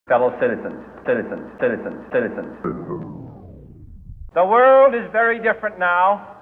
Fellow citizens. The world is very different now.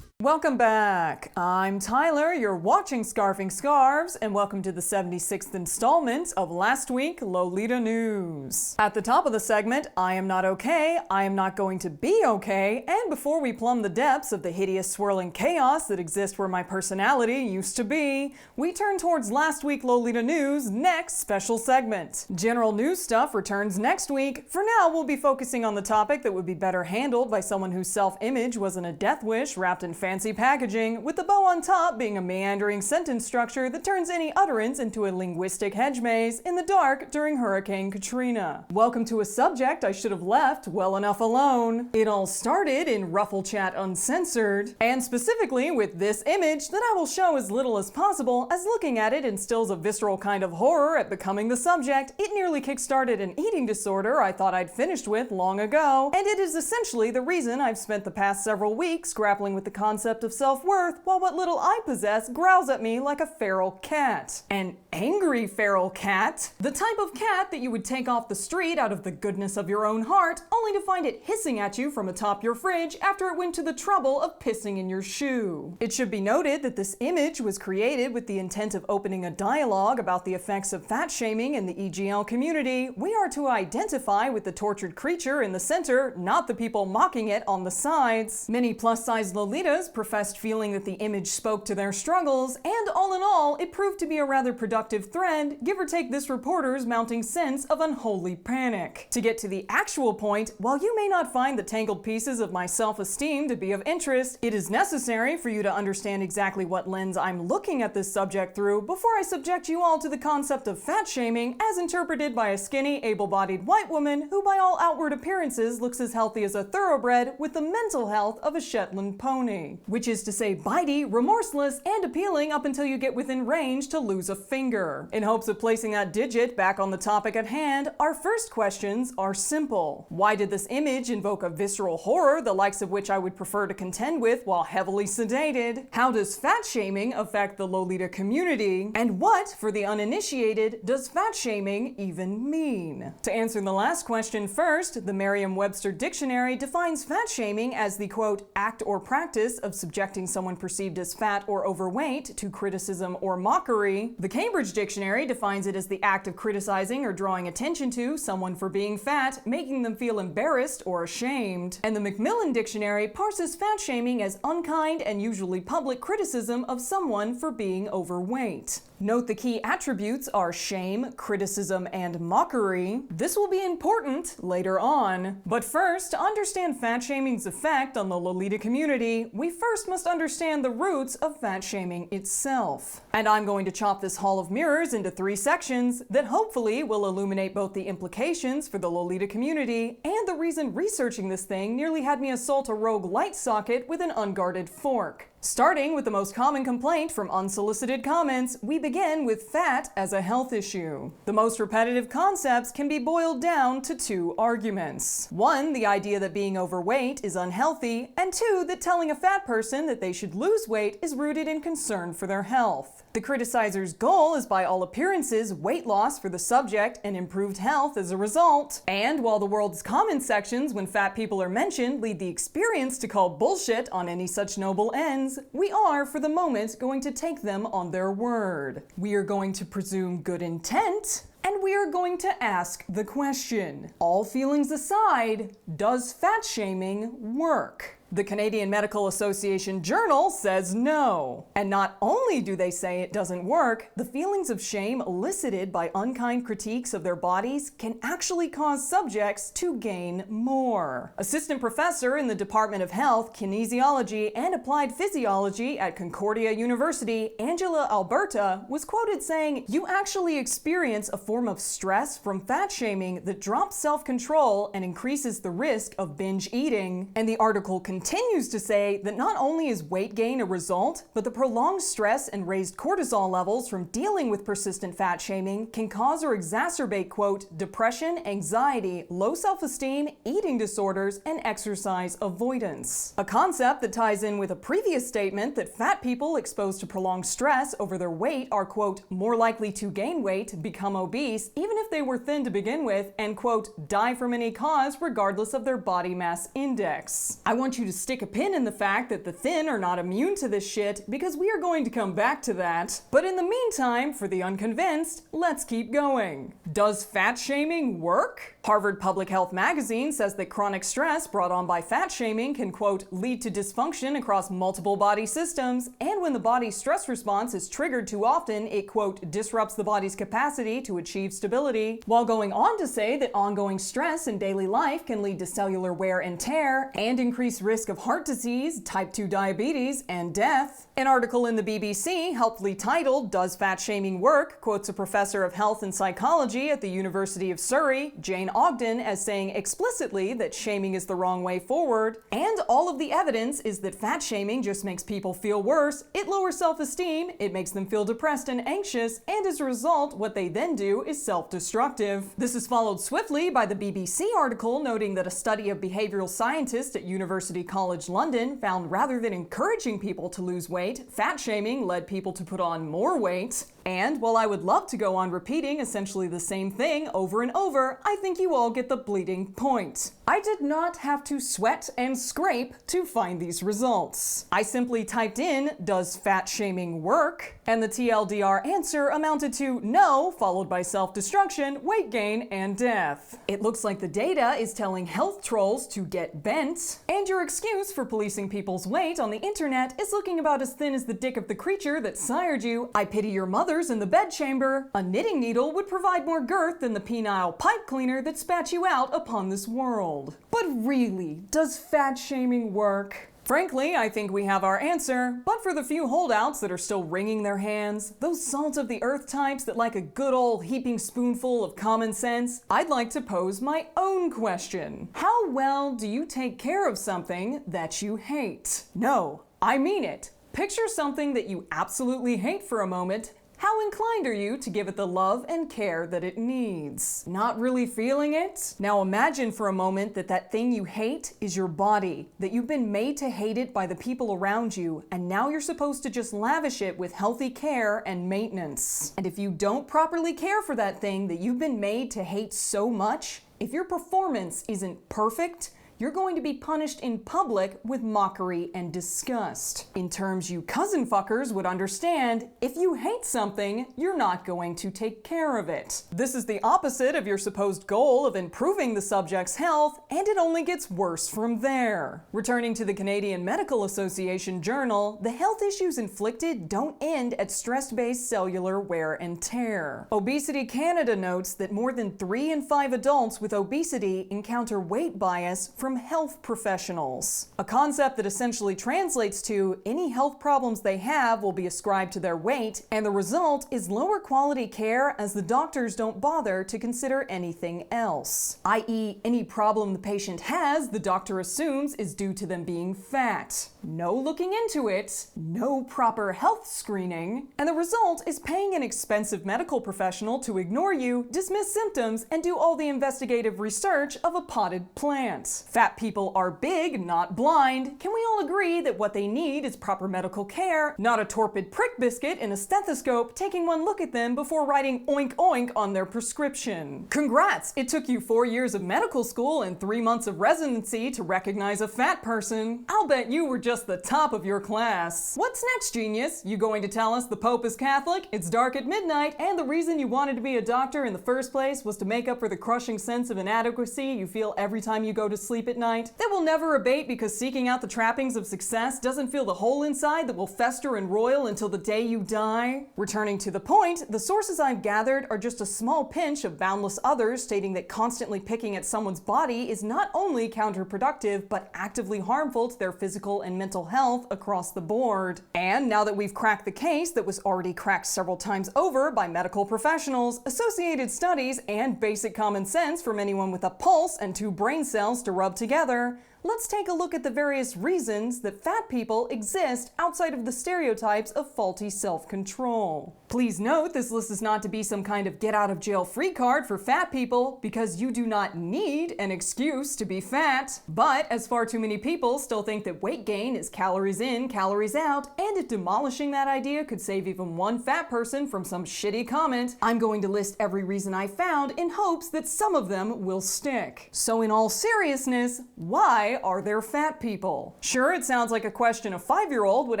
Welcome back. I'm Tyler, you're watching Scarfing Scarves, and welcome to the 76th installment of Last Week Lolita News. At the top of the segment, I am not okay, I am not going to be okay, and before we plumb the depths of the hideous swirling chaos that exists where my personality used to be, we turn towards Last Week Lolita News' next special segment. General news stuff returns next week. For now, we'll be focusing on the topic that would be better handled by someone whose self-image wasn't a death wish wrapped in fancy packaging, with the bow on top being a meandering sentence structure that turns any utterance into a linguistic hedge maze in the dark during Hurricane Katrina. Welcome to a subject I should have left well enough alone. It all started in Ruffle Chat Uncensored, and specifically with this image that I will show as little as possible, as looking at it instills a visceral kind of horror at becoming the subject. It nearly kickstarted an eating disorder I thought I'd finished with long ago, and it is essentially the reason I've spent the past several weeks grappling with the concept of self-worth, while what little I possess growls at me like a feral cat. An angry feral cat? The type of cat that you would take off the street out of the goodness of your own heart, only to find it hissing at you from atop your fridge after it went to the trouble of pissing in your shoe. It should be noted that this image was created with the intent of opening a dialogue about the effects of fat shaming in the EGL community. We are to identify with the tortured creature in the center, not the people mocking it on the sides. Many plus-size Lolitas professed feeling that the image spoke to their struggles, and all in all, it proved to be a rather productive thread, give or take this reporter's mounting sense of unholy panic. To get to the actual point, while you may not find the tangled pieces of my self-esteem to be of interest, it is necessary for you to understand exactly what lens I'm looking at this subject through before I subject you all to the concept of fat shaming as interpreted by a skinny, able-bodied white woman who by all outward appearances looks as healthy as a thoroughbred with the mental health of a Shetland pony. Which is to say bitey, remorseless, and appealing up until you get within range to lose a finger. In hopes of placing that digit back on the topic at hand, our first questions are simple. Why did this image invoke a visceral horror, the likes of which I would prefer to contend with while heavily sedated? How does fat shaming affect the Lolita community? And what, for the uninitiated, does fat shaming even mean? To answer the last question first, the Merriam-Webster Dictionary defines fat shaming as the, quote, act or practice of subjecting someone perceived as fat or overweight to criticism or mockery. The Cambridge Dictionary defines it as the act of criticizing or drawing attention to someone for being fat, making them feel embarrassed or ashamed. And the Macmillan Dictionary parses fat shaming as unkind and usually public criticism of someone for being overweight. Note the key attributes are shame, criticism, and mockery. This will be important later on. But first, to understand fat shaming's effect on the Lolita community, we first must understand the roots of fat shaming itself. And I'm going to chop this hall of mirrors into 3 sections that hopefully will illuminate both the implications for the Lolita community and the reason researching this thing nearly had me assault a rogue light socket with an unguarded fork. Starting with the most common complaint from unsolicited comments, we begin with fat as a health issue. The most repetitive concepts can be boiled down to 2 arguments. 1, the idea that being overweight is unhealthy, and 2, that telling a fat person that they should lose weight is rooted in concern for their health. The criticizer's goal is by all appearances weight loss for the subject and improved health as a result. And while the world's comment sections when fat people are mentioned lead the experience to call bullshit on any such noble ends, we are, for the moment, going to take them on their word. We are going to presume good intent, and we are going to ask the question, all feelings aside, does fat shaming work? The Canadian Medical Association Journal says no. And not only do they say it doesn't work, the feelings of shame elicited by unkind critiques of their bodies can actually cause subjects to gain more. Assistant professor in the Department of Health, Kinesiology, and Applied Physiology at Concordia University, Angela Alberta, was quoted saying, "You actually experience a form of stress from fat shaming that drops self-control and increases the risk of binge eating." And the article continues, continues to say that not only is weight gain a result, but the prolonged stress and raised cortisol levels from dealing with persistent fat shaming can cause or exacerbate, quote, depression, anxiety, low self-esteem, eating disorders, and exercise avoidance. A concept that ties in with a previous statement that fat people exposed to prolonged stress over their weight are, quote, more likely to gain weight, become obese, even if they were thin to begin with, and, quote, die from any cause regardless of their body mass index. I want you to stick a pin in the fact that the thin are not immune to this shit, because we are going to come back to that. But in the meantime, for the unconvinced, let's keep going. Does fat shaming work? Harvard Public Health magazine says that chronic stress brought on by fat shaming can, quote, lead to dysfunction across multiple body systems, and when the body's stress response is triggered too often, it, quote, disrupts the body's capacity to achieve stability, while going on to say that ongoing stress in daily life can lead to cellular wear and tear and increased risk of heart disease, type 2 diabetes, and death. An article in the BBC, helpfully titled, Does Fat Shaming Work?, quotes a professor of health and psychology at the University of Surrey, Jane Ogden, as saying explicitly that shaming is the wrong way forward, and all of the evidence is that fat shaming just makes people feel worse, it lowers self-esteem, it makes them feel depressed and anxious, and as a result, what they then do is self-destructive. This is followed swiftly by the BBC article noting that a study of behavioral scientists at University College London found rather than encouraging people to lose weight, fat shaming led people to put on more weight. And while I would love to go on repeating essentially the same thing over and over, I think you all get the bleeding point. I did not have to sweat and scrape to find these results. I simply typed in, does fat shaming work? And the TLDR answer amounted to no, followed by self-destruction, weight gain, and death. It looks like the data is telling health trolls to get bent, and your excuse for policing people's weight on the internet is looking about as thin as the dick of the creature that sired you. I pity your mothers in the bedchamber. A knitting needle would provide more girth than the penile pipe cleaner that spat you out upon this world. But really, does fat shaming work? Frankly, I think we have our answer, but for the few holdouts that are still wringing their hands, those salt of the earth types that like a good old heaping spoonful of common sense, I'd like to pose my own question. How well do you take care of something that you hate? No, I mean it. Picture something that you absolutely hate for a moment. How inclined are you to give it the love and care that it needs? Not really feeling it? Now imagine for a moment that that thing you hate is your body, that you've been made to hate it by the people around you, and now you're supposed to just lavish it with healthy care and maintenance. And if you don't properly care for that thing that you've been made to hate so much, if your performance isn't perfect, you're going to be punished in public with mockery and disgust. In terms you cousin fuckers would understand, if you hate something, you're not going to take care of it. This is the opposite of your supposed goal of improving the subject's health, and it only gets worse from there. Returning to the Canadian Medical Association Journal, the health issues inflicted don't end at stress-based cellular wear and tear. Obesity Canada notes that more than 3 in 5 adults with obesity encounter weight bias from health professionals. A concept that essentially translates to any health problems they have will be ascribed to their weight, and the result is lower quality care as the doctors don't bother to consider anything else. I.e., any problem the patient has, the doctor assumes is due to them being fat. No looking into it, no proper health screening, and the result is paying an expensive medical professional to ignore you, dismiss symptoms, and do all the investigative research of a potted plant. Fat people are big, not blind. Can we all agree that what they need is proper medical care, not a torpid prick biscuit and a stethoscope taking one look at them before writing oink oink on their prescription? Congrats! It took you 4 years of medical school and 3 months of residency to recognize a fat person. I'll bet you were just the top of your class. What's next, genius? You going to tell us the Pope is Catholic, it's dark at midnight, and the reason you wanted to be a doctor in the first place was to make up for the crushing sense of inadequacy you feel every time you go to sleep at night, that will never abate because seeking out the trappings of success doesn't fill the hole inside that will fester and roil until the day you die? Returning to the point, the sources I've gathered are just a small pinch of boundless others stating that constantly picking at someone's body is not only counterproductive but actively harmful to their physical and mental health across the board. And now that we've cracked the case that was already cracked several times over by medical professionals, associated studies, and basic common sense from anyone with a pulse and 2 brain cells to rub together, let's take a look at the various reasons that fat people exist outside of the stereotypes of faulty self-control. Please note, this list is not to be some kind of get-out-of-jail-free card for fat people, because you do not need an excuse to be fat. But as far too many people still think that weight gain is calories in, calories out, and if demolishing that idea could save even one fat person from some shitty comment, I'm going to list every reason I found in hopes that some of them will stick. So in all seriousness, why are there fat people? Sure, it sounds like a question a 5-year-old would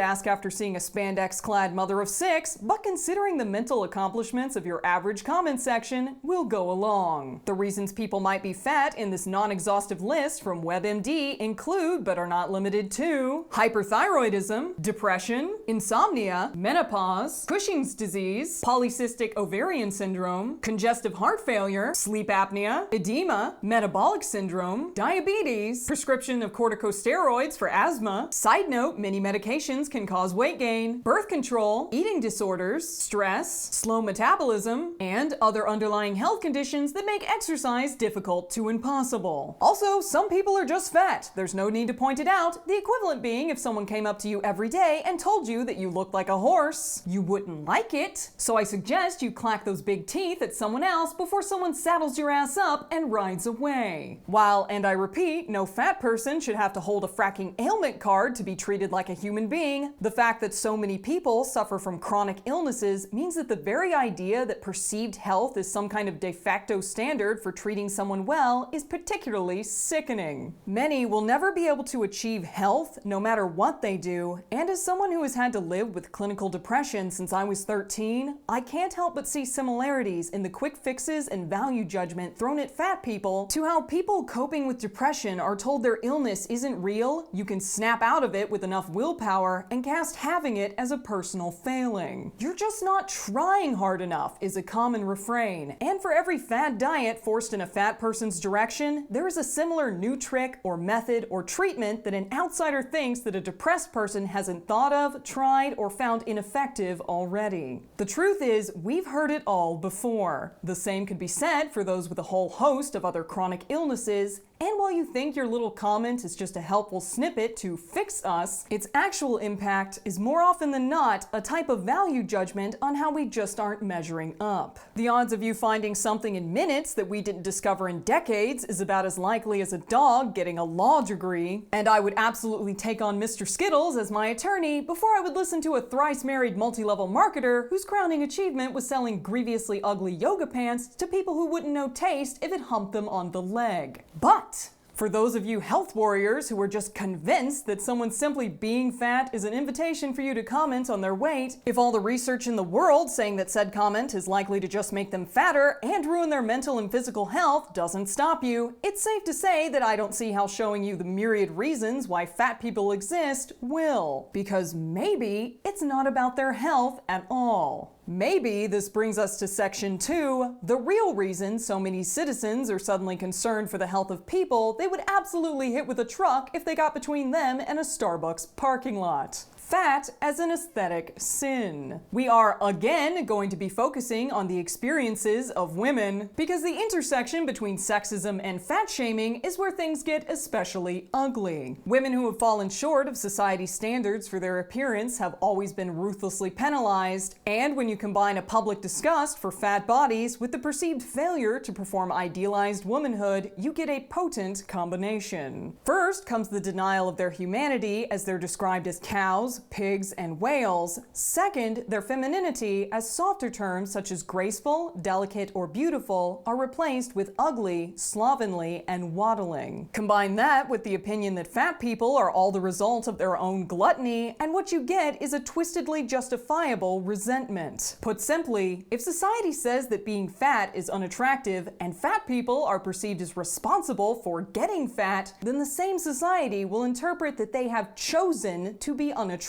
ask after seeing a spandex-clad mother of 6, but considering the mental accomplishments of your average comment section, we'll go along. The reasons people might be fat in this non-exhaustive list from WebMD include, but are not limited to, hyperthyroidism, depression, insomnia, menopause, Cushing's disease, polycystic ovarian syndrome, congestive heart failure, sleep apnea, edema, metabolic syndrome, diabetes, prescription of corticosteroids for asthma. Side note, many medications can cause weight gain, birth control, eating disorders, stress, slow metabolism, and other underlying health conditions that make exercise difficult to impossible. Also, some people are just fat. There's no need to point it out, the equivalent being if someone came up to you every day and told you that you looked like a horse. You wouldn't like it, so I suggest you clack those big teeth at someone else before someone saddles your ass up and rides away. While, and I repeat, no fat person should have to hold a fracking ailment card to be treated like a human being, the fact that so many people suffer from chronic illnesses means that the very idea that perceived health is some kind of de facto standard for treating someone well is particularly sickening. Many will never be able to achieve health no matter what they do, and as someone who has had to live with clinical depression since I was 13, I can't help but see similarities in the quick fixes and value judgment thrown at fat people to how people coping with depression are told their illness isn't real, you can snap out of it with enough willpower, and cast having it as a personal failing. You're just not trying hard enough is a common refrain, and for every fad diet forced in a fat person's direction, there is a similar new trick or method or treatment that an outsider thinks that a depressed person hasn't thought of, tried, or found ineffective already. The truth is, we've heard it all before. The same could be said for those with a whole host of other chronic illnesses, and while you think your little comment is just a helpful snippet to fix us, its actual impact is more often than not a type of value judgment on how we just aren't measuring up. The odds of you finding something in minutes that we didn't discover in decades is about as likely as a dog getting a law degree, and I would absolutely take on Mr. Skittles as my attorney before I would listen to a thrice-married multi-level marketer whose crowning achievement was selling grievously ugly yoga pants to people who wouldn't know taste if it humped them on the leg. But for those of you health warriors who are just convinced that someone simply being fat is an invitation for you to comment on their weight, if all the research in the world saying that said comment is likely to just make them fatter and ruin their mental and physical health doesn't stop you, it's safe to say that I don't see how showing you the myriad reasons why fat people exist will. Because maybe it's not about their health at all. Maybe this brings us to section 2, the real reason so many citizens are suddenly concerned for the health of people they would absolutely hit with a truck if they got between them and a Starbucks parking lot. Fat as an aesthetic sin. We are again going to be focusing on the experiences of women, because the intersection between sexism and fat shaming is where things get especially ugly. Women who have fallen short of society's standards for their appearance have always been ruthlessly penalized, and when you combine a public disgust for fat bodies with the perceived failure to perform idealized womanhood, you get a potent combination. First comes the denial of their humanity as they're described as cows, pigs, and whales. Second, their femininity, as softer terms such as graceful, delicate, or beautiful are replaced with ugly, slovenly, and waddling. Combine that with the opinion that fat people are all the result of their own gluttony, and what you get is a twistedly justifiable resentment. Put simply, if society says that being fat is unattractive and fat people are perceived as responsible for getting fat, then the same society will interpret that they have chosen to be unattractive.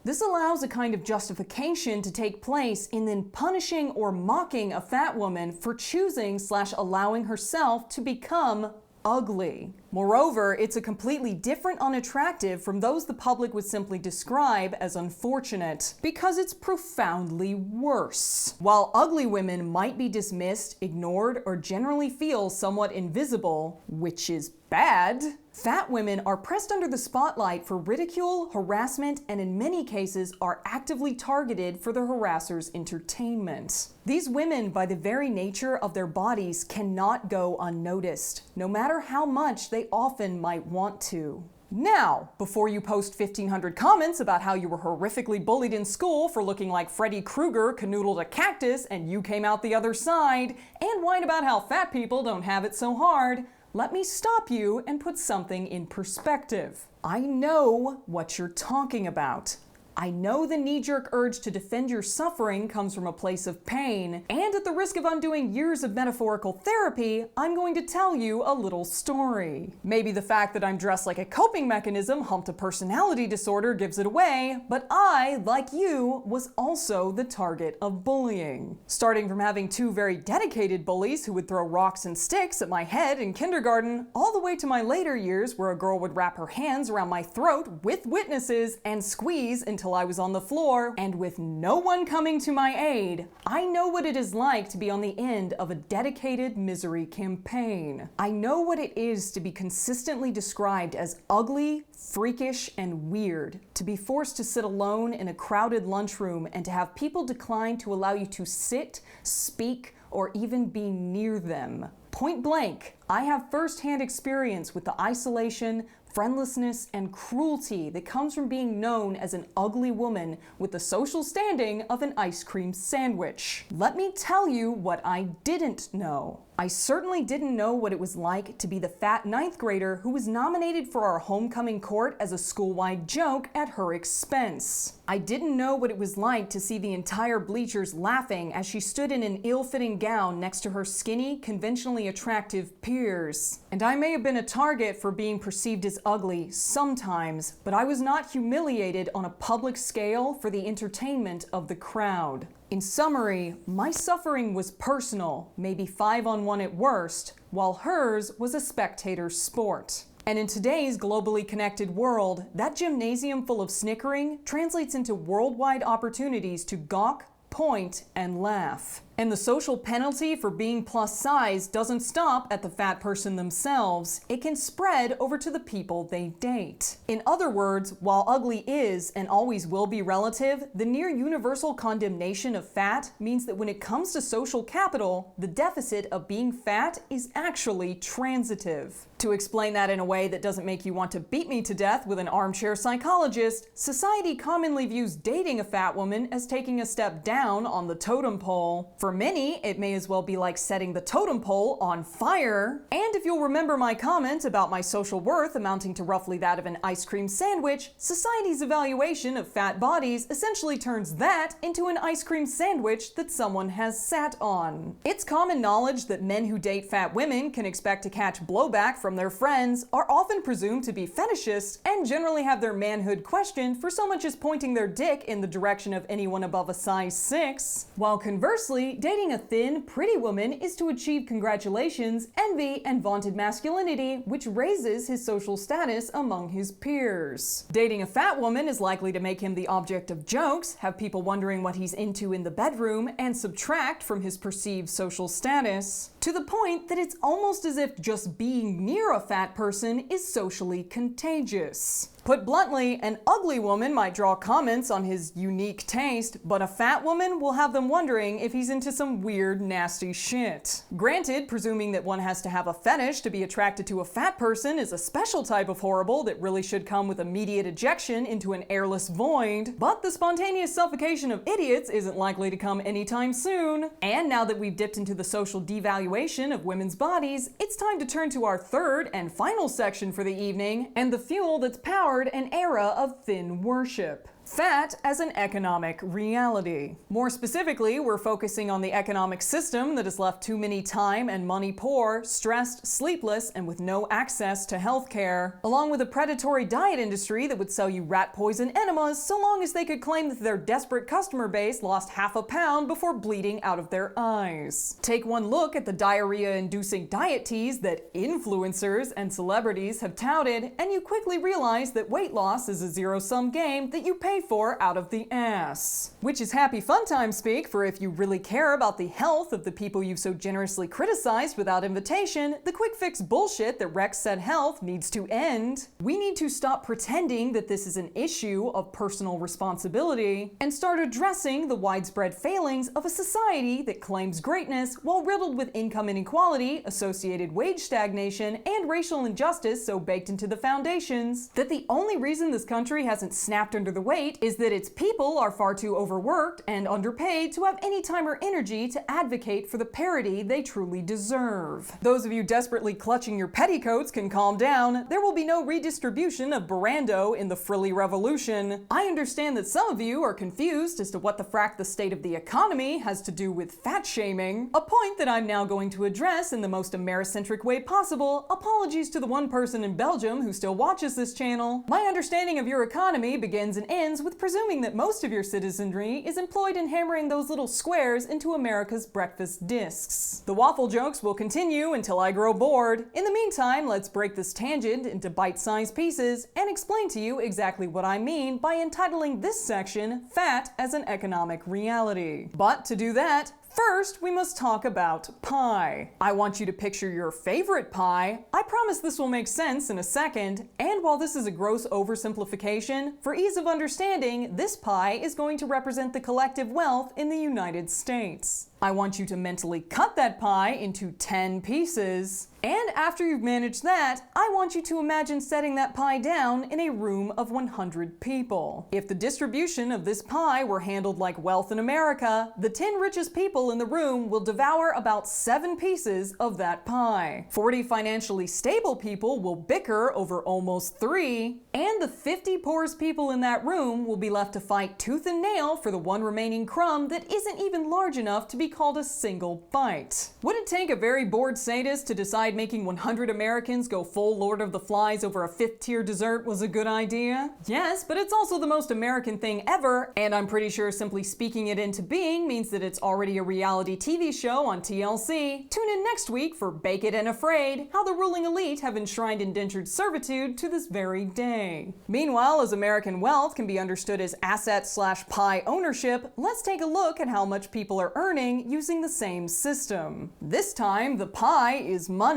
This allows a kind of justification to take place in then punishing or mocking a fat woman for choosing/allowing herself to become ugly. Moreover, it's a completely different unattractive from those the public would simply describe as unfortunate, because it's profoundly worse. While ugly women might be dismissed, ignored, or generally feel somewhat invisible, which is bad, fat women are pressed under the spotlight for ridicule, harassment, and in many cases are actively targeted for the harasser's entertainment. These women, by the very nature of their bodies, cannot go unnoticed, no matter how much they often might want to. Now, before you post 1,500 comments about how you were horrifically bullied in school for looking like Freddy Krueger canoodled a cactus and you came out the other side, and whine about how fat people don't have it so hard, let me stop you and put something in perspective. I know what you're talking about. I know the knee-jerk urge to defend your suffering comes from a place of pain, and at the risk of undoing years of metaphorical therapy, I'm going to tell you a little story. Maybe the fact that I'm dressed like a coping mechanism humped a personality disorder gives it away, but I, like you, was also the target of bullying. Starting from having two very dedicated bullies who would throw rocks and sticks at my head in kindergarten, all the way to my later years where a girl would wrap her hands around my throat with witnesses and squeeze until I was on the floor, and with no one coming to my aid, I know what it is like to be on the end of a dedicated misery campaign. I know what it is to be consistently described as ugly, freakish, and weird, to be forced to sit alone in a crowded lunchroom and to have people decline to allow you to sit, speak, or even be near them. Point blank, I have first-hand experience with the isolation, friendlessness, and cruelty that comes from being known as an ugly woman with the social standing of an ice cream sandwich. Let me tell you what I didn't know. I certainly didn't know what it was like to be the fat 9th grader who was nominated for our homecoming court as a school-wide joke at her expense. I didn't know what it was like to see the entire bleachers laughing as she stood in an ill-fitting gown next to her skinny, conventionally attractive peers. And I may have been a target for being perceived as ugly sometimes, but I was not humiliated on a public scale for the entertainment of the crowd. In summary, my suffering was personal, maybe 5-on-1 at worst, while hers was a spectator sport. And in today's globally connected world, that gymnasium full of snickering translates into worldwide opportunities to gawk, point, and laugh. And the social penalty for being plus size doesn't stop at the fat person themselves. It can spread over to the people they date. In other words, while ugly is and always will be relative, the near universal condemnation of fat means that when it comes to social capital, the deficit of being fat is actually transitive. To explain that in a way that doesn't make you want to beat me to death with an armchair psychologist, society commonly views dating a fat woman as taking a step down on the totem pole. For many, it may as well be like setting the totem pole on fire. And if you'll remember my comment about my social worth amounting to roughly that of an ice cream sandwich, society's evaluation of fat bodies essentially turns that into an ice cream sandwich that someone has sat on. It's common knowledge that men who date fat women can expect to catch blowback from their friends, are often presumed to be fetishists, and generally have their manhood questioned for so much as pointing their dick in the direction of anyone above a size 6. While conversely, dating a thin, pretty woman is to achieve congratulations, envy, and vaunted masculinity, which raises his social status among his peers. Dating a fat woman is likely to make him the object of jokes, have people wondering what he's into in the bedroom, and subtract from his perceived social status, to the point that it's almost as if just being near a fat person is socially contagious. Put bluntly, an ugly woman might draw comments on his unique taste, but a fat woman will have them wondering if he's into some weird, nasty shit. Granted, presuming that one has to have a fetish to be attracted to a fat person is a special type of horrible that really should come with immediate ejection into an airless void, but the spontaneous suffocation of idiots isn't likely to come anytime soon. And now that we've dipped into the social devaluation of women's bodies, it's time to turn to our third and final section for the evening, and the fuel that's powered an era of thin worship. Fat as an economic reality. More specifically, we're focusing on the economic system that has left too many time and money poor, stressed, sleepless, and with no access to healthcare, along with a predatory diet industry that would sell you rat poison enemas so long as they could claim that their desperate customer base lost half a pound before bleeding out of their eyes. Take one look at the diarrhea-inducing diet teas that influencers and celebrities have touted, and you quickly realize that weight loss is a zero-sum game that you pay for out of the ass. Which is happy fun time speak for if you really care about the health of the people you've so generously criticized without invitation. The quick fix bullshit that wrecks said health needs to end. We need to stop pretending that this is an issue of personal responsibility and start addressing the widespread failings of a society that claims greatness while riddled with income inequality, associated wage stagnation, and racial injustice so baked into the foundations that the only reason this country hasn't snapped under the weight is that its people are far too overworked and underpaid to have any time or energy to advocate for the parity they truly deserve. Those of you desperately clutching your petticoats can calm down. There will be no redistribution of Barando in the frilly revolution. I understand that some of you are confused as to what the frack the state of the economy has to do with fat shaming, a point that I'm now going to address in the most Americentric way possible. Apologies to the one person in Belgium who still watches this channel. My understanding of your economy begins and ends with presuming that most of your citizenry is employed in hammering those little squares into America's breakfast discs. The waffle jokes will continue until I grow bored. In the meantime, let's break this tangent into bite-sized pieces and explain to you exactly what I mean by entitling this section Fat as an Economic Reality. But to do that, first, we must talk about pie. I want you to picture your favorite pie. I promise this will make sense in a second, and while this is a gross oversimplification, for ease of understanding, this pie is going to represent the collective wealth in the United States. I want you to mentally cut that pie into 10 pieces. And after you've managed that, I want you to imagine setting that pie down in a room of 100 people. If the distribution of this pie were handled like wealth in America, the 10 richest people in the room will devour about 7 pieces of that pie. 40 financially stable people will bicker over almost 3, and the 50 poorest people in that room will be left to fight tooth and nail for the one remaining crumb that isn't even large enough to be called a single bite. Would it take a very bored sadist to decide making 100 Americans go full Lord of the Flies over a 5th-tier dessert was a good idea? Yes, but it's also the most American thing ever, and I'm pretty sure simply speaking it into being means that it's already a reality TV show on TLC. Tune in next week for Bake It and Afraid, how the ruling elite have enshrined indentured servitude to this very day. Meanwhile, as American wealth can be understood as asset/pie ownership, let's take a look at how much people are earning using the same system. This time, the pie is money.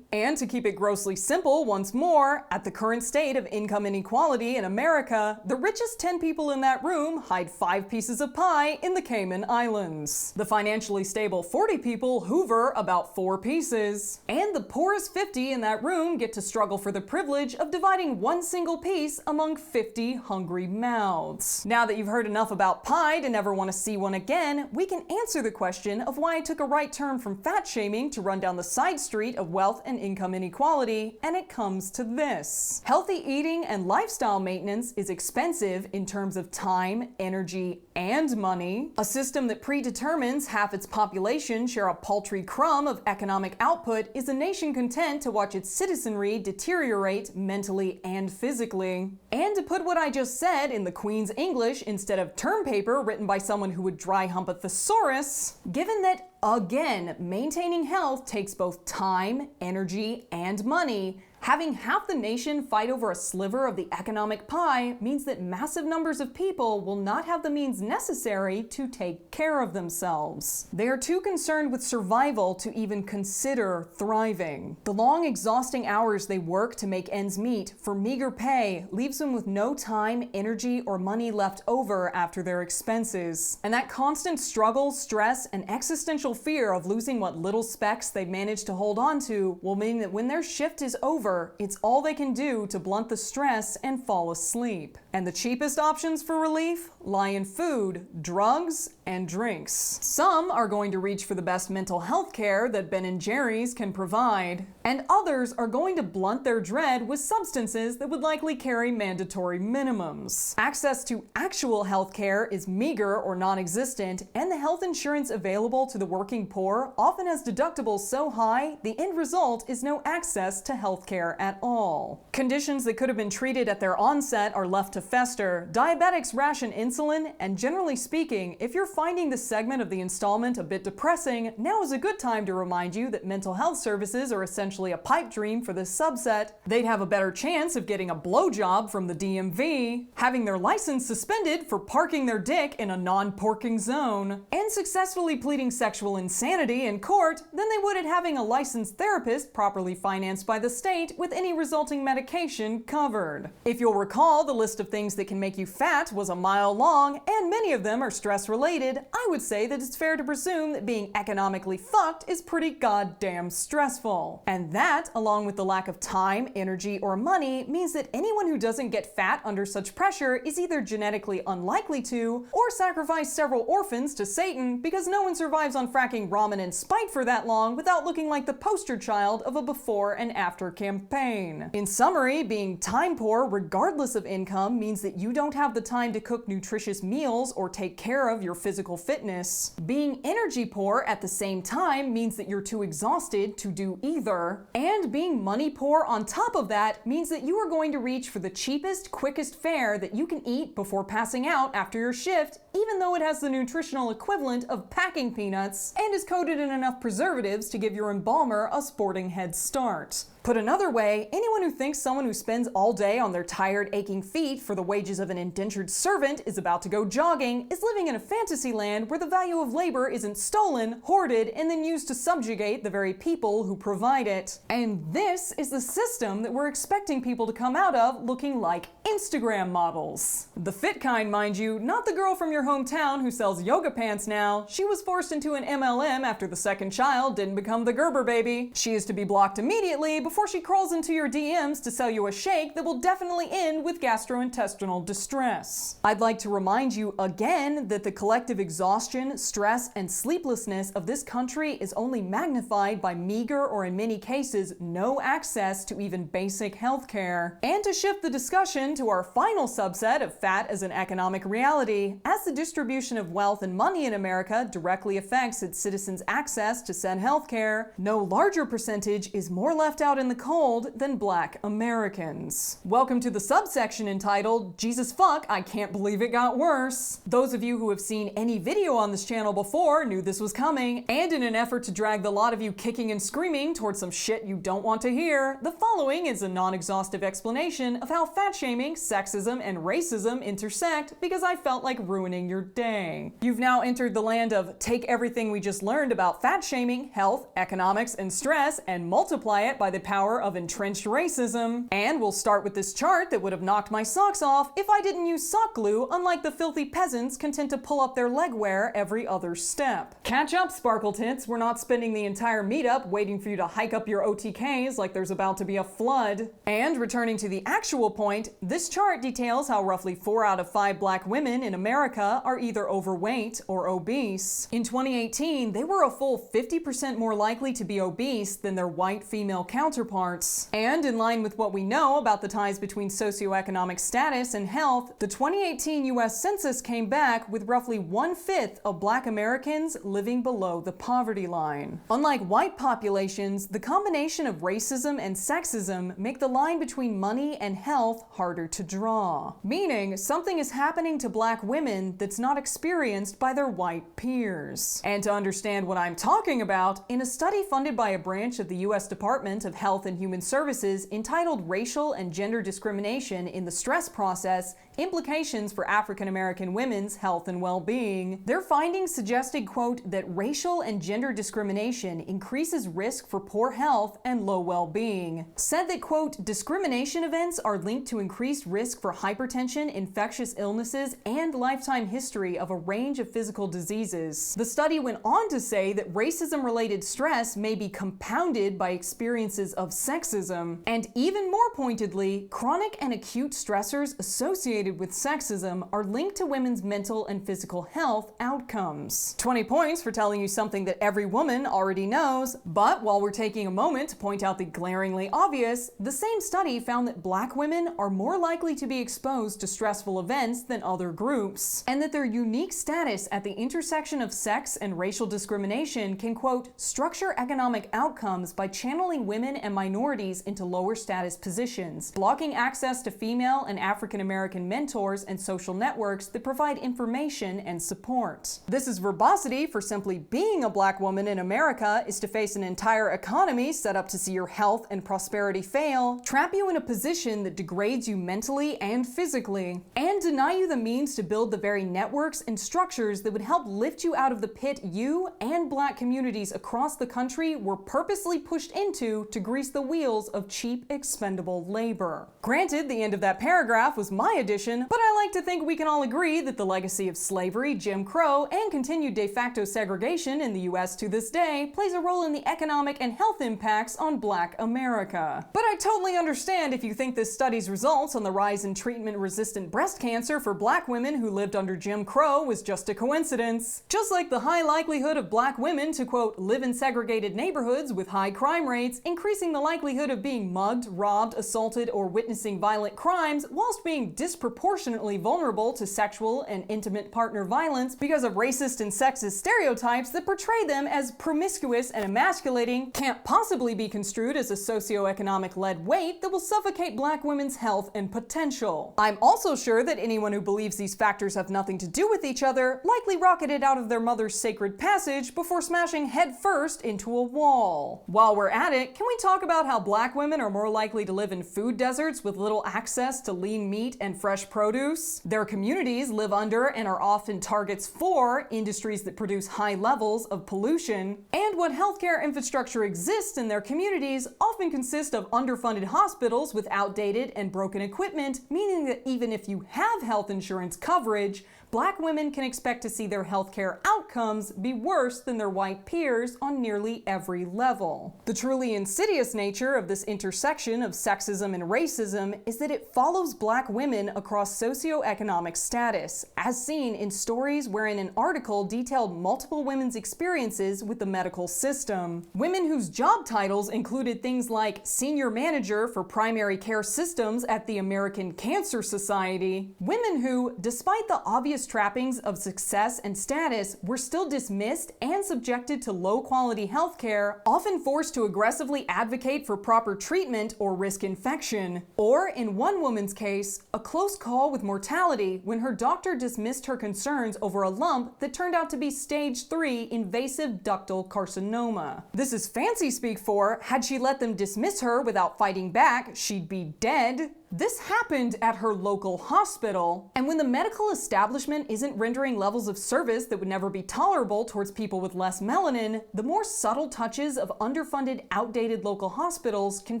And to keep it grossly simple once more, at the current state of income inequality in America, the richest 10 people in that room hide 5 pieces of pie in the Cayman Islands. The financially stable 40 people hoover about 4 pieces. And the poorest 50 in that room get to struggle for the privilege of dividing one single piece among 50 hungry mouths. Now that you've heard enough about pie to never want to see one again, we can answer the question of why I took a right turn from fat shaming to run down the side street of wealth and income inequality, and it comes to this. Healthy eating and lifestyle maintenance is expensive in terms of time, energy, and money. A system that predetermines half its population share a paltry crumb of economic output is a nation content to watch its citizenry deteriorate mentally and physically. And to put what I just said in the Queen's English instead of term paper written by someone who would dry hump a thesaurus, given that, again, maintaining health takes both time, energy, and money, having half the nation fight over a sliver of the economic pie means that massive numbers of people will not have the means necessary to take care of themselves. They are too concerned with survival to even consider thriving. The long, exhausting hours they work to make ends meet for meager pay leaves them with no time, energy, or money left over after their expenses. And that constant struggle, stress, and existential fear of losing what little specks they've managed to hold on to will mean that when their shift is over, it's all they can do to blunt the stress and fall asleep. And the cheapest options for relief lie in food, drugs, and drinks. Some are going to reach for the best mental health care that Ben & Jerry's can provide, and others are going to blunt their dread with substances that would likely carry mandatory minimums. Access to actual health care is meager or non-existent, and the health insurance available to the working poor often has deductibles so high, the end result is no access to health care at all. Conditions that could have been treated at their onset are left to fester, diabetics ration insulin, and generally speaking, if you're finding this segment of the installment a bit depressing, now is a good time to remind you that mental health services are essentially a pipe dream for this subset. They'd have a better chance of getting a blowjob from the DMV, having their license suspended for parking their dick in a non-porking zone, and successfully pleading sexual insanity in court than they would at having a licensed therapist properly financed by the state with any resulting medication covered. If you'll recall, the list of things that can make you fat was a mile long, and many of them are stress-related. I would say that it's fair to presume that being economically fucked is pretty goddamn stressful. And that, along with the lack of time, energy, or money, means that anyone who doesn't get fat under such pressure is either genetically unlikely to, or sacrifice several orphans to Satan, because no one survives on fracking ramen and spite for that long without looking like the poster child of a before and after campaign. In summary, being time poor regardless of income means that you don't have the time to cook nutritious meals or take care of your physical fitness. Being energy poor at the same time means that you're too exhausted to do either. And being money poor on top of that means that you are going to reach for the cheapest, quickest fare that you can eat before passing out after your shift, even though it has the nutritional equivalent of packing peanuts and is coated in enough preservatives to give your embalmer a sporting head start. Put another way, anyone who thinks someone who spends all day on their tired, aching feet for the wages of an indentured servant is about to go jogging is living in a fantasy land where the value of labor isn't stolen, hoarded, and then used to subjugate the very people who provide it. And this is the system that we're expecting people to come out of looking like Instagram models. The fit kind, mind you, not the girl from your hometown who sells yoga pants now. She was forced into an MLM after the second child didn't become the Gerber baby. She is to be blocked immediately before she crawls into your DMs to sell you a shake that will definitely end with gastrointestinal distress. I'd like to remind you again that the collective exhaustion, stress, and sleeplessness of this country is only magnified by meager or in many cases no access to even basic health care. And to shift the discussion to our final subset of fat as an economic reality, as the distribution of wealth and money in America directly affects its citizens' access to said health care, no larger percentage is more left out in the cold than Black Americans. Welcome to the subsection entitled Jesus Fuck, I Can't Believe It Got Worse. Those of you who have seen any video on this channel before knew this was coming, and in an effort to drag the lot of you kicking and screaming towards some shit you don't want to hear, the following is a non-exhaustive explanation of how fat shaming, sexism, and racism intersect because I felt like ruining your day. You've now entered the land of take everything we just learned about fat shaming, health, economics, and stress and multiply it by the power of entrenched racism. And we'll start with this chart that would have knocked my socks off if I didn't use sock glue, unlike the filthy peasants content to pull up their leg wear every other step. Catch up, Sparkle Tits. We're not spending the entire meetup waiting for you to hike up your OTKs like there's about to be a flood. And returning to the actual point, this chart details how roughly 4 out of 5 Black women in America are either overweight or obese. In 2018, they were a full 50% more likely to be obese than their white female counterparts. And in line with what we know about the ties between socioeconomic status and health, the 2018 US Census came back with roughly 1/5 of Black Americans living below the poverty line. Unlike white populations, the combination of racism and sexism make the line between money and health harder to draw. Meaning, something is happening to Black women that's not experienced by their white peers. And to understand what I'm talking about, in a study funded by a branch of the US Department of Health and Human Services entitled Racial and Gender Discrimination in the Stress Process, Implications for African American Women's Health and Well-Being, their findings suggested, quote, that racial and gender discrimination increases risk for poor health and low well-being. Said that, quote, discrimination events are linked to increased risk for hypertension, infectious illnesses, and lifetime history of a range of physical diseases. The study went went on to say that racism-related stress may be compounded by experiences of sexism, and even more pointedly, chronic and acute stressors associated with sexism are linked to women's mental and physical health outcomes. 20 points for telling you something that every woman already knows, but while we're taking a moment to point out the glaringly obvious, the same study found that Black women are more likely to be exposed to stressful events than other groups, and that their unique status at the intersection of sex and racial discrimination can, quote, structure economic outcomes by channeling women and minorities into lower status positions, blocking access to female and African American mentors and social networks that provide information and support. This is verbosity for simply being a Black woman in America is to face an entire economy set up to see your health and prosperity fail, trap you in a position that degrades you mentally and physically, and deny you the means to build the very networks and structures that would help lift you out of the pit you and Black communities across the country were purposely pushed into to grease the wheels of cheap, expendable labor. Granted, the end of that paragraph was my addition, but I like to think we can all agree that the legacy of slavery, Jim Crow, and continued de facto segregation in the US to this day plays a role in the economic and health impacts on Black America. But I totally understand if you think this study's results on the rise in treatment-resistant breast cancer for Black women who lived under Jim Crow was just a coincidence. Just like the high likelihood of Black women to, quote, live in segregated neighborhoods with high crime rates, increasing the likelihood of being mugged, robbed, assaulted, or witnessing violent crimes whilst being disproportionately vulnerable to sexual and intimate partner violence because of racist and sexist stereotypes that portray them as promiscuous and emasculating, can't possibly be construed as a socioeconomic lead weight that will suffocate Black women's health and potential. I'm also sure that anyone who believes these factors have nothing to do with each other likely rocketed out of their mother's sacred passage before smashing headfirst into a wall. While we're at it, can we talk about how Black women are more likely to live in food deserts with little access to lean meat and fresh produce? Their communities live under and are often targets for industries that produce high levels of pollution, and what healthcare infrastructure exists in their communities often consist of underfunded hospitals with outdated and broken equipment, meaning that even if you have health insurance coverage, Black women can expect to see their healthcare outcomes be worse than their white peers on nearly every level. The truly insidious nature of this intersection of sexism and racism is that it follows Black women across socioeconomic status, as seen in stories wherein an article detailed multiple women's experiences with the medical system. Women whose job titles included things like senior manager for primary care systems at the American Cancer Society. Women who, despite the obvious trappings of success and status, were still dismissed and subjected to low-quality healthcare, often forced to aggressively advocate for proper treatment or risk infection. Or, in one woman's case, a close call with mortality when her doctor dismissed her concerns over a lump that turned out to be stage 3 invasive ductal carcinoma. This is fancy speak for, had she let them dismiss her without fighting back, she'd be dead. This happened at her local hospital, and when the medical establishment isn't rendering levels of service that would never be tolerable towards people with less melanin, the more subtle touches of underfunded, outdated local hospitals can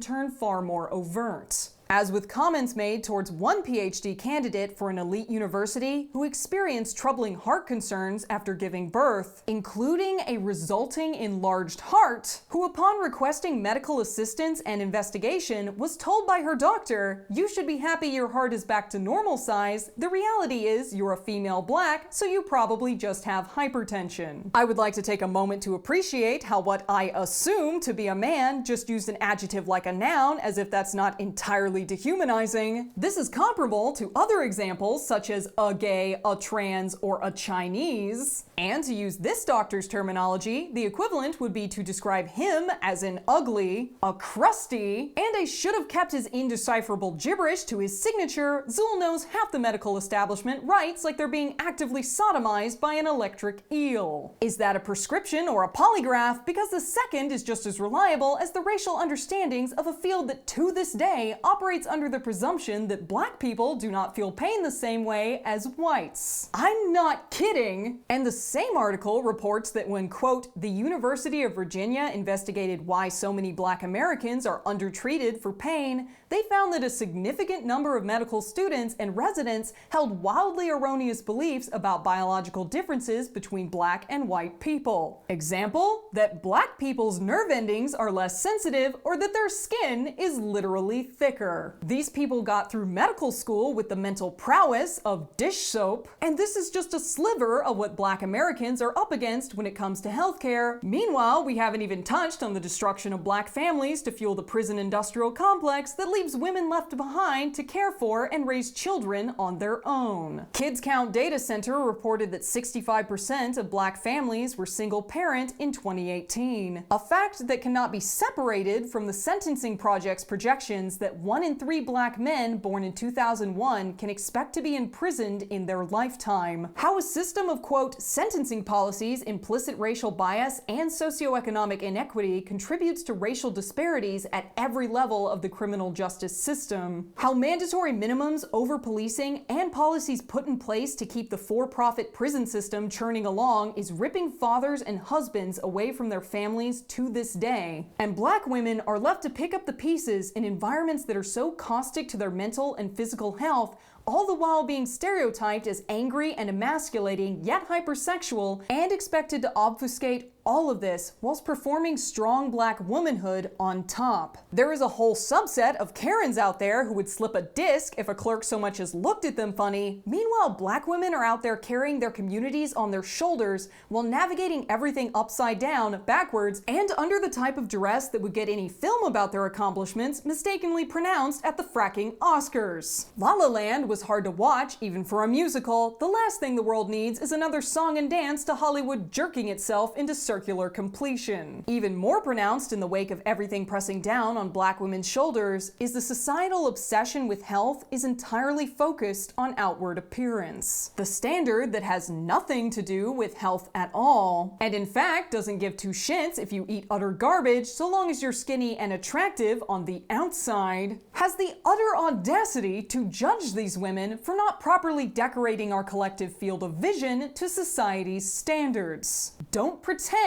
turn far more overt. As with comments made towards one PhD candidate for an elite university who experienced troubling heart concerns after giving birth, including a resulting enlarged heart, who upon requesting medical assistance and investigation was told by her doctor, "You should be happy your heart is back to normal size. The reality is you're a female Black, so you probably just have hypertension." I would like to take a moment to appreciate how what I assume to be a man just used an adjective like a noun, as if that's not entirely dehumanizing. This is comparable to other examples such as a gay, a trans, or a Chinese. And to use this doctor's terminology, the equivalent would be to describe him as an ugly, a crusty, and a should have kept his indecipherable gibberish to his signature. Zool knows half the medical establishment writes like they're being actively sodomized by an electric eel. Is that a prescription or a polygraph? Because the second is just as reliable as the racial understandings of a field that to this day operates operates under the presumption that black people do not feel pain the same way as whites. I'm not kidding! And the same article reports that when, quote, the University of Virginia investigated why so many black Americans are undertreated for pain, they found that a significant number of medical students and residents held wildly erroneous beliefs about biological differences between black and white people. Example, that black people's nerve endings are less sensitive or that their skin is literally thicker. These people got through medical school with the mental prowess of dish soap, and this is just a sliver of what black Americans are up against when it comes to healthcare. Meanwhile, we haven't even touched on the destruction of black families to fuel the prison industrial complex that leaves women left behind to care for and raise children on their own. Kids Count Data Center reported that 65% of black families were single parent in 2018, a fact that cannot be separated from the Sentencing Project's projections that 1 in 3 black men born in 2001 can expect to be imprisoned in their lifetime. How a system of, quote, sentencing policies, implicit racial bias, and socioeconomic inequity contributes to racial disparities at every level of the criminal justice system. How mandatory minimums, over-policing, and policies put in place to keep the for-profit prison system churning along is ripping fathers and husbands away from their families to this day. And black women are left to pick up the pieces in environments that are so caustic to their mental and physical health, all the while being stereotyped as angry and emasculating, yet hypersexual, and expected to obfuscate all of this whilst performing strong black womanhood on top. There is a whole subset of Karens out there who would slip a disc if a clerk so much as looked at them funny. Meanwhile, black women are out there carrying their communities on their shoulders while navigating everything upside down, backwards, and under the type of duress that would get any film about their accomplishments mistakenly pronounced at the fracking Oscars. La La Land was hard to watch, even for a musical. The last thing the world needs is another song and dance to Hollywood jerking itself into circular completion. Even more pronounced in the wake of everything pressing down on black women's shoulders is the societal obsession with health is entirely focused on outward appearance. The standard that has nothing to do with health at all, and in fact doesn't give two shits if you eat utter garbage so long as you're skinny and attractive on the outside, has the utter audacity to judge these women for not properly decorating our collective field of vision to society's standards. Don't pretend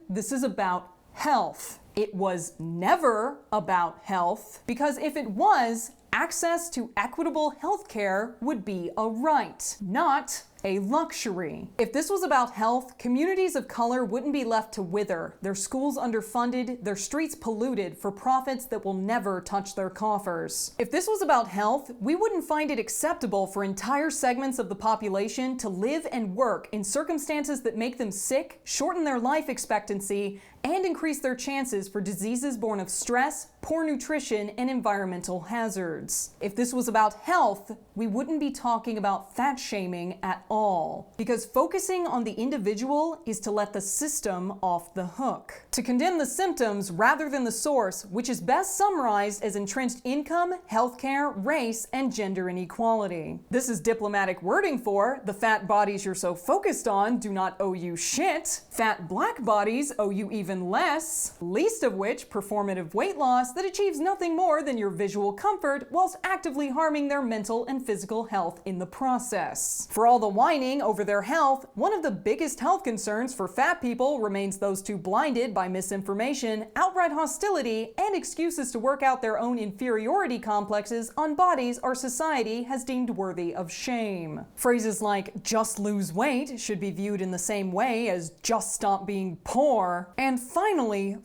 this is about health. It was never about health, because if it was, access to equitable healthcare would be a right, not a luxury. If this was about health, communities of color wouldn't be left to wither, their schools underfunded, their streets polluted for profits that will never touch their coffers. If this was about health, we wouldn't find it acceptable for entire segments of the population to live and work in circumstances that make them sick, shorten their life expectancy, and increase their chances for diseases born of stress, poor nutrition, and environmental hazards. If this was about health, we wouldn't be talking about fat shaming at all, because focusing on the individual is to let the system off the hook. To condemn the symptoms rather than the source, which is best summarized as entrenched income, healthcare, race, and gender inequality. This is diplomatic wording for the fat bodies you're so focused on do not owe you shit. Fat black bodies owe you even less, least of which performative weight loss that achieves nothing more than your visual comfort whilst actively harming their mental and physical health in the process. For all the whining over their health, one of the biggest health concerns for fat people remains those too blinded by misinformation, outright hostility, and excuses to work out their own inferiority complexes on bodies our society has deemed worthy of shame. Phrases like "just lose weight" should be viewed in the same way as "just stop being poor." And finally,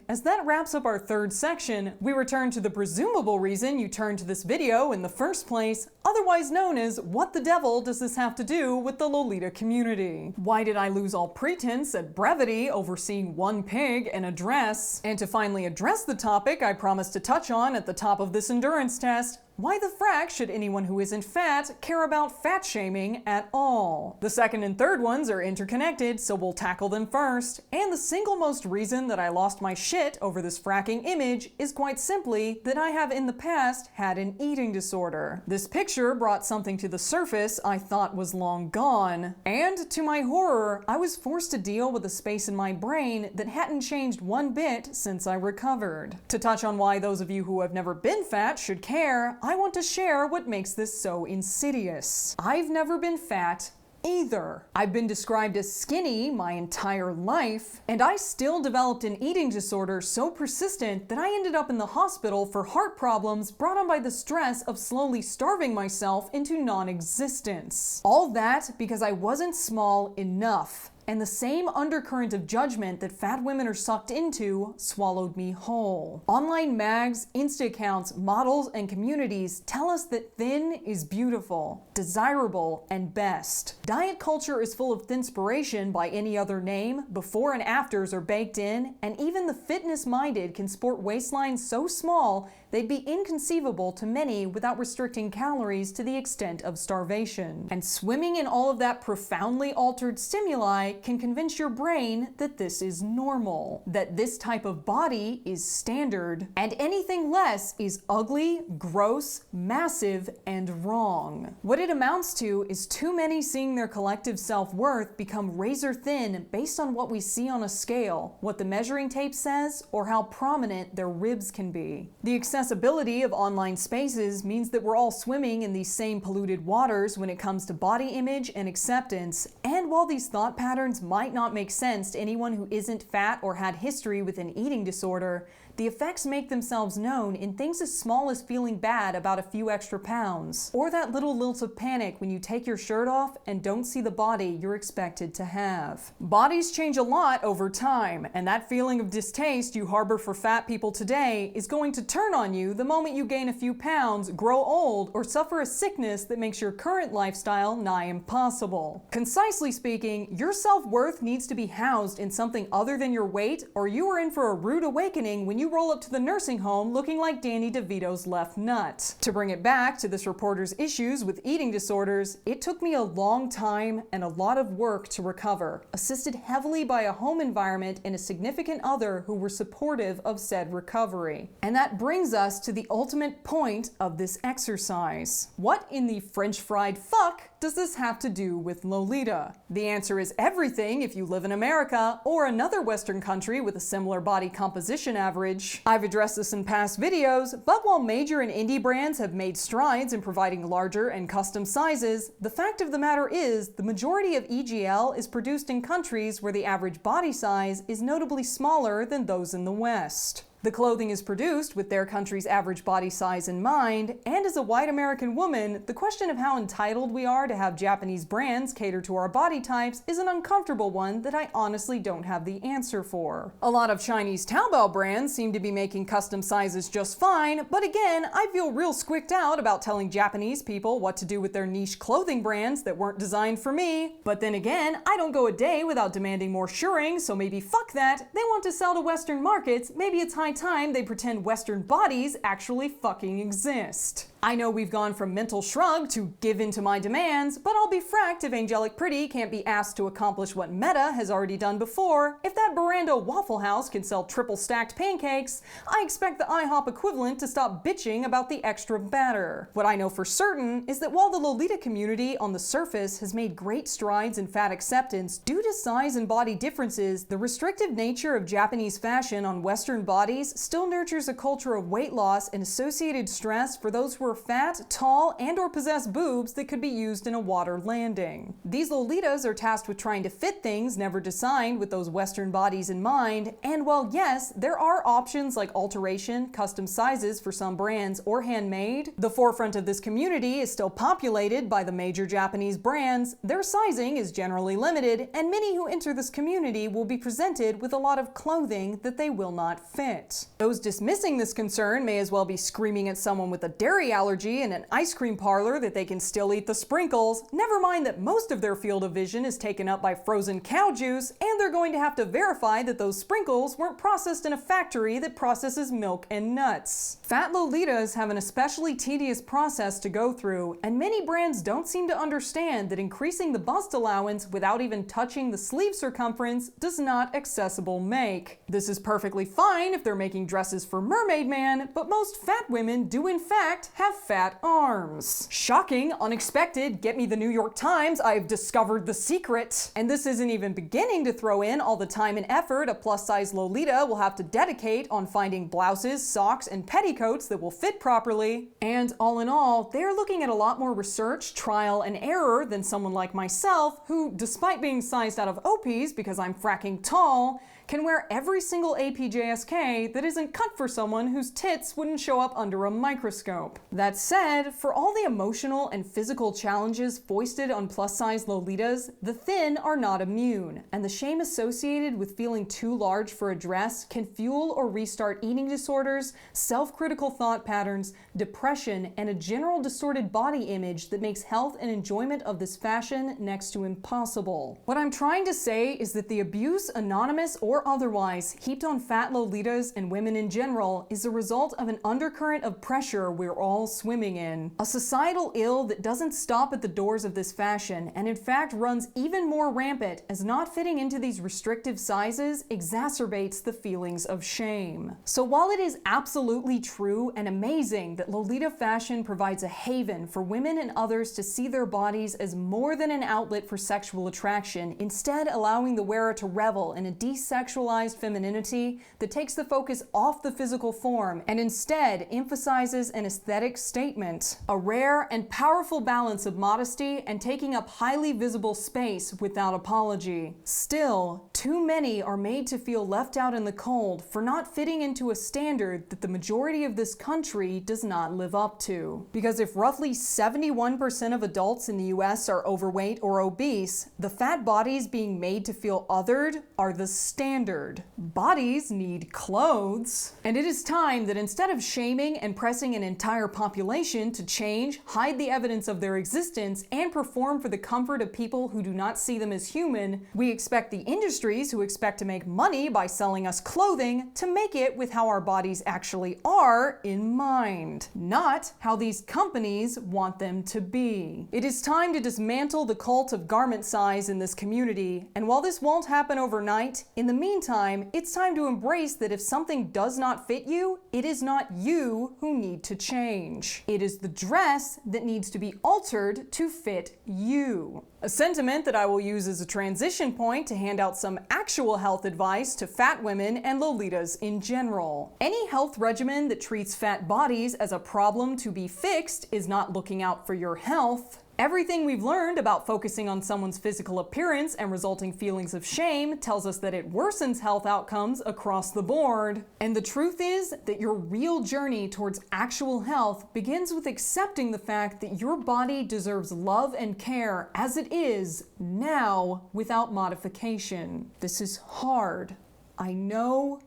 as that wraps up our third section, we return to the presumable reason you turned to this video in the first place, otherwise known as what the devil does this have to do with the Lolita community? Why did I lose all pretense at brevity over seeing one pig and a dress? And to finally address the topic I promised to touch on at the top of this endurance test, Why the frack should anyone who isn't fat care about fat shaming at all? The second and third ones are interconnected, so we'll tackle them first. And the single most reason that I lost my shit over this fracking image is quite simply that I have in the past had an eating disorder. This picture brought something to the surface I thought was long gone. And to my horror, I was forced to deal with a space in my brain that hadn't changed one bit since I recovered. To touch on why those of you who have never been fat should care, I want to share what makes this so insidious. I've never been fat either. I've been described as skinny my entire life, and I still developed an eating disorder so persistent that I ended up in the hospital for heart problems brought on by the stress of slowly starving myself into non-existence. All that because I wasn't small enough. And the same undercurrent of judgment that fat women are sucked into swallowed me whole. Online mags, Insta accounts, models, and communities tell us that thin is beautiful, desirable, and best. Diet culture is full of thinspiration by any other name, before and afters are baked in, and even the fitness-minded can sport waistlines so small they'd be inconceivable to many without restricting calories to the extent of starvation. And swimming in all of that profoundly altered stimuli can convince your brain that this is normal, that this type of body is standard, and anything less is ugly, gross, massive, and wrong. What it amounts to is too many seeing their collective self-worth become razor thin based on what we see on a scale, what the measuring tape says, or how prominent their ribs can be. The accessibility of online spaces means that we're all swimming in these same polluted waters when it comes to body image and acceptance, and while these thought patterns might not make sense to anyone who isn't fat or had history with an eating disorder, the effects make themselves known in things as small as feeling bad about a few extra pounds, or that little lilt of panic when you take your shirt off and don't see the body you're expected to have. Bodies change a lot over time, and that feeling of distaste you harbor for fat people today is going to turn on you the moment you gain a few pounds, grow old, or suffer a sickness that makes your current lifestyle nigh impossible. Concisely speaking, your self-worth needs to be housed in something other than your weight, or you are in for a rude awakening when you roll up to the nursing home looking like Danny DeVito's left nut. To bring it back to this reporter's issues with eating disorders, it took me a long time and a lot of work to recover, assisted heavily by a home environment and a significant other who were supportive of said recovery. And that brings us to the ultimate point of this exercise. What in the French fried fuck does this have to do with Lolita? The answer is everything if you live in America or another Western country with a similar body composition average. I've addressed this in past videos, but while major and indie brands have made strides in providing larger and custom sizes, the fact of the matter is the majority of EGL is produced in countries where the average body size is notably smaller than those in the West. The clothing is produced with their country's average body size in mind, and as a white American woman, the question of how entitled we are to have Japanese brands cater to our body types is an uncomfortable one that I honestly don't have the answer for. A lot of Chinese Taobao brands seem to be making custom sizes just fine, but again, I feel real squicked out about telling Japanese people what to do with their niche clothing brands that weren't designed for me. But then again, I don't go a day without demanding more shoring, so maybe fuck that. They want to sell to Western markets, maybe it's high time they pretend Western bodies actually fucking exist. I know we've gone from mental shrug to give in to my demands, but I'll be fracked if Angelic Pretty can't be asked to accomplish what Meta has already done before. If that Barando Waffle House can sell triple stacked pancakes, I expect the IHOP equivalent to stop bitching about the extra batter. What I know for certain is that while the Lolita community on the surface has made great strides in fat acceptance, due to size and body differences, the restrictive nature of Japanese fashion on Western bodies still nurtures a culture of weight loss and associated stress for those who are fat, tall, and or possess boobs that could be used in a water landing. These Lolitas are tasked with trying to fit things never designed with those Western bodies in mind, and while yes, there are options like alteration, custom sizes for some brands, or handmade, the forefront of this community is still populated by the major Japanese brands. Their sizing is generally limited, and many who enter this community will be presented with a lot of clothing that they will not fit. Those dismissing this concern may as well be screaming at someone with a dairy allergy allergy and an ice cream parlor that they can still eat the sprinkles, never mind that most of their field of vision is taken up by frozen cow juice, and they're going to have to verify that those sprinkles weren't processed in a factory that processes milk and nuts. Fat Lolitas have an especially tedious process to go through, and many brands don't seem to understand that increasing the bust allowance without even touching the sleeve circumference does not accessible make. This is perfectly fine if they're making dresses for Mermaid Man, but most fat women do in fact have fat arms. Shocking, unexpected, get me the New York Times, I've discovered the secret. And this isn't even beginning to throw in all the time and effort a plus-size Lolita will have to dedicate on finding blouses, socks, and petticoats that will fit properly. And all in all, they're looking at a lot more research, trial, and error than someone like myself, who, despite being sized out of OPs because I'm fracking tall, can wear every single APJSK that isn't cut for someone whose tits wouldn't show up under a microscope. That said, for all the emotional and physical challenges foisted on plus-size Lolitas, the thin are not immune, and the shame associated with feeling too large for a dress can fuel or restart eating disorders, self-critical thought patterns, depression, and a general distorted body image that makes health and enjoyment of this fashion next to impossible. What I'm trying to say is that the abuse, anonymous or otherwise, heaped on fat Lolitas and women in general is a result of an undercurrent of pressure we're all swimming in. A societal ill that doesn't stop at the doors of this fashion and in fact runs even more rampant, as not fitting into these restrictive sizes exacerbates the feelings of shame. So while it is absolutely true and amazing that Lolita fashion provides a haven for women and others to see their bodies as more than an outlet for sexual attraction, instead allowing the wearer to revel in a desexualized femininity that takes the focus off the physical form and instead emphasizes an aesthetic statement, a rare and powerful balance of modesty and taking up highly visible space without apology. Still, too many are made to feel left out in the cold for not fitting into a standard that the majority of this country does not live up to. Because if roughly 71% of adults in the US are overweight or obese, the fat bodies being made to feel othered are the standard. Bodies need clothes. And it is time that instead of shaming and pressing an entire population to change, hide the evidence of their existence, and perform for the comfort of people who do not see them as human, we expect the industries who expect to make money by selling us clothing to make it with how our bodies actually are in mind, not how these companies want them to be. It is time to dismantle the cult of garment size in this community, and while this won't happen overnight, in the meantime, it's time to embrace that if something does not fit you, it is not you who need to change. It is the dress that needs to be altered to fit you. A sentiment that I will use as a transition point to hand out some actual health advice to fat women and Lolitas in general. Any health regimen that treats fat bodies as a problem to be fixed is not looking out for your health. Everything we've learned about focusing on someone's physical appearance and resulting feelings of shame tells us that it worsens health outcomes across the board. And the truth is that your real journey towards actual health begins with accepting the fact that your body deserves love and care as it is now without modification. This is hard. I know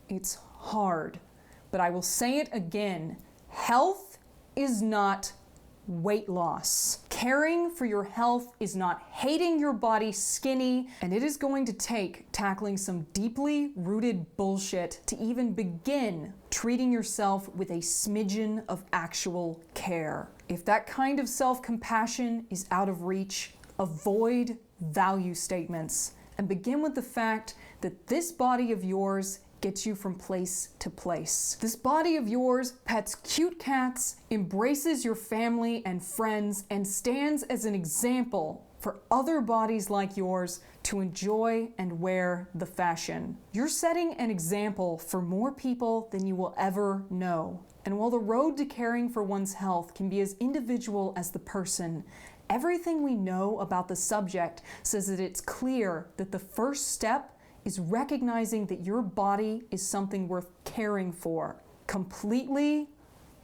it's hard, but I will say it again. Health is not weight loss. Caring for your health is not hating your body skinny, and it is going to take tackling some deeply rooted bullshit to even begin treating yourself with a smidgen of actual care. If that kind of self-compassion is out of reach, avoid value statements and begin with the fact that this body of yours gets you from place to place. This body of yours pets cute cats, embraces your family and friends, and stands as an example for other bodies like yours to enjoy and wear the fashion. You're setting an example for more people than you will ever know. And while the road to caring for one's health can be as individual as the person, everything we know about the subject says that it's clear that the first step is recognizing that your body is something worth caring for, completely,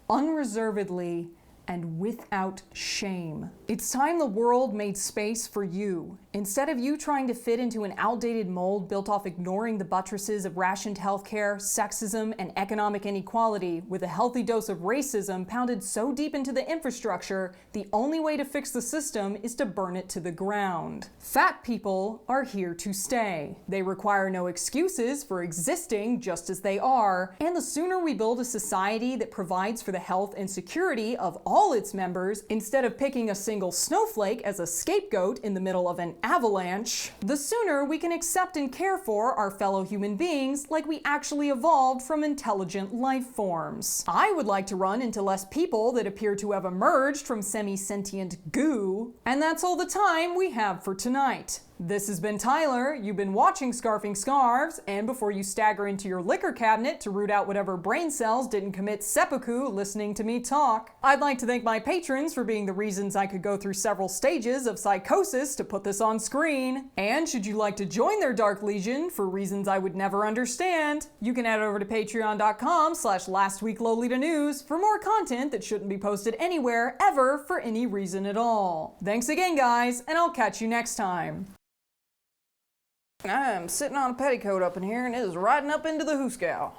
unreservedly, and without shame. It's time the world made space for you. Instead of you trying to fit into an outdated mold built off ignoring the buttresses of rationed healthcare, sexism, and economic inequality, with a healthy dose of racism pounded so deep into the infrastructure, the only way to fix the system is to burn it to the ground. Fat people are here to stay. They require no excuses for existing just as they are, and the sooner we build a society that provides for the health and security of all its members, instead of picking a single snowflake as a scapegoat in the middle of an avalanche, the sooner we can accept and care for our fellow human beings like we actually evolved from intelligent life forms. I would like to run into less people that appear to have emerged from semi-sentient goo. And that's all the time we have for tonight. This has been Tyler, you've been watching Scarfing Scarves, and before you stagger into your liquor cabinet to root out whatever brain cells didn't commit seppuku listening to me talk, I'd like to thank my patrons for being the reasons I could go through several stages of psychosis to put this on screen. And should you like to join their Dark Legion for reasons I would never understand, you can head over to patreon.com/lastweeklolitanews for more content that shouldn't be posted anywhere ever for any reason at all. Thanks again, guys, and I'll catch you next time. I'm sitting on a petticoat up in here and it is riding up into the hoosegow.